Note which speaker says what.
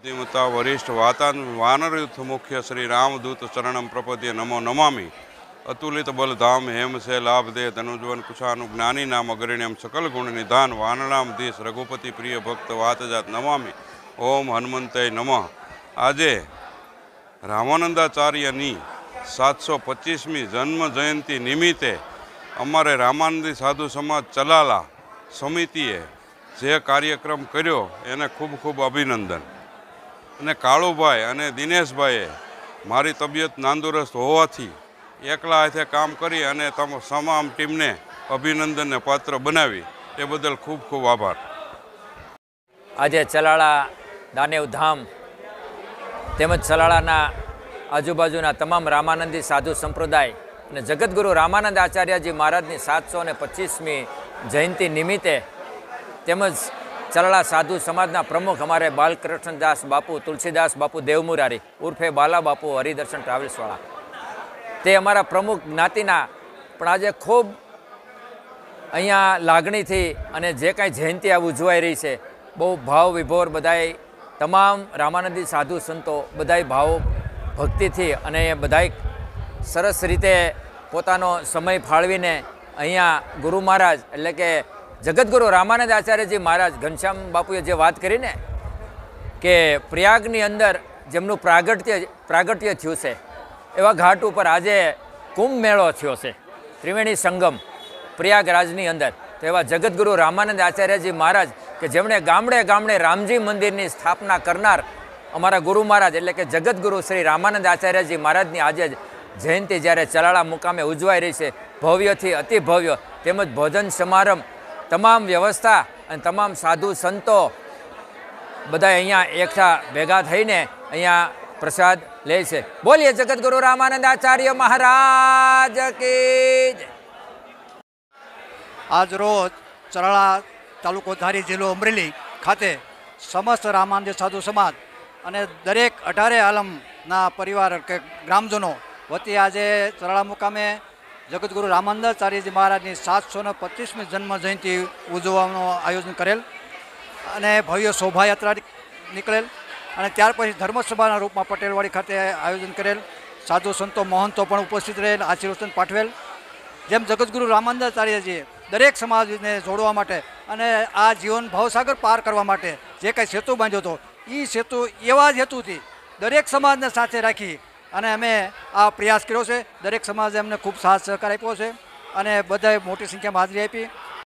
Speaker 1: निमित्ता वरिष्ठ वानरयुथ मुख्य श्री रामदूत शरणम प्रपद्ये नमो नमामि। अतुलित बलधाम हेम से लाभ दे तनुजवन कुशानुज्ञानी नाम अग्रण्यम सकल गुण निधान वानराम देश रघुपति प्रिय भक्त वातजात नमामि। ओम हनुमंतय नमः। आजे रामानंदाचार्यनी 725મી जन्म जयंती निमित्ते अमारे रामानंदी साधु समाज चलाला समितिए जे कार्यक्रम कर्यो एने खूब खूब अभिनंदन। अने काळुभाई अने दिनेशभाઈએ मारी तबियत नांदुरस्त होवाथी एकला हाथे काम करी अने तमाम टीमने अभिनंदन ने पात्र बनावी ए बदल खूब खूब आभार।
Speaker 2: आज चलाळा दानेव धाम तेमज चलाळाना आजूबाजूना तमाम रामानंदी साधु संप्रदाय અને જગતગુરુ રામાનંદ આચાર્યજી મહારાજની 725મી જયંતિ નિમિત્તે તેમજ ચલાળા સાધુ સમાજના પ્રમુખ અમારે બાલકૃષ્ણદાસ બાપુ તુલસીદાસ બાપુ દેવમુરારી ઉર્ફે બાલા બાપુ હરિદર્શન ટ્રાવેલ્સવાળા તે અમારા પ્રમુખ જ્ઞાતિના પણ આજે ખૂબ અહીંયા લાગણીથી અને જે કાંઈ જયંતિ આ ઉજવાઈ રહી છે બહુ ભાવ વિભોર બધાય તમામ રામાનંદી સાધુ સંતો બધાય ભાવ ભક્તિથી અને બધાય સરસ રીતે પોતાનો સમય ફાળવીને અહીંયા ગુરુ મહારાજ એટલે કે જગતગુરુ રામાનંદ આચાર્યજી મહારાજ ઘનશ્યામ બાપુએ જે વાત કરીને કે પ્રયાગની અંદર જેમનું પ્રાગટ્ય થયું છે એવા ઘાટ ઉપર આજે કુંભ મેળો થયો છે ત્રિવેણી સંગમ પ્રયાગરાજની અંદર તો એવા જગતગુરુ રામાનંદ આચાર્યજી મહારાજ કે જેમણે ગામડે ગામડે રામજી મંદિરની સ્થાપના કરનાર અમારા ગુરુ મહારાજ એટલે કે જગતગુરુ શ્રી રામાનંદ આચાર્યજી મહારાજની આજે જયંતિ જ્યારે ચલાળા મુકામે ઉજવાઈ રહી છે ભવ્યથી અતિ ભવ્ય તેમજ ભોજન સમારંભ તમામ વ્યવસ્થા અને તમામ સાધુ સંતો બધા અહીંયા એકઠા ભેગા થઈને અહીંયા પ્રસાદ લે છે। બોલીએ જગતગુરુ રામાનંદ આચાર્ય મહારાજ કી જય।
Speaker 3: આજ રોજ ચલાળા તાલુકો ધારી જિલ્લો અમરેલી ખાતે સમસ્ત રામાનંદ સાધુ સમાજ અને દરેક 18 આલમના પરિવાર કે ગ્રામજનો વતી આજે ચલાળા મુકામે જગતગુરુ રામાનંદાચાર્યજી મહારાજની 725મી જન્મ જયંતિ ઉજવવાનું આયોજન કરેલ અને ભવ્ય શોભાયાત્રા નીકળેલ અને ત્યાર પછી ધર્મસભાના રૂપમાં પટેલવાડી ખાતે આયોજન કરેલ સાધુ સંતો મહંતો પણ ઉપસ્થિત રહેલ આશીર્વચન પાઠવેલ। જેમ જગતગુરુ રામાનંદાચાર્યજીએ દરેક સમાજને જોડવા માટે અને આ જીવન ભવસાગર પાર કરવા માટે જે કાંઈ સેતુ બાંધ્યો હતો એ સેતુ એવા જ હેતુથી દરેક સમાજને સાથે રાખી અને અમે આ પ્રયાસ કર્યો છે। દરેક સમાજે અમને ખૂબ સાથ સહકાર આપ્યો છે અને બધાએ મોટી સંખ્યામાં હાજરી આપી।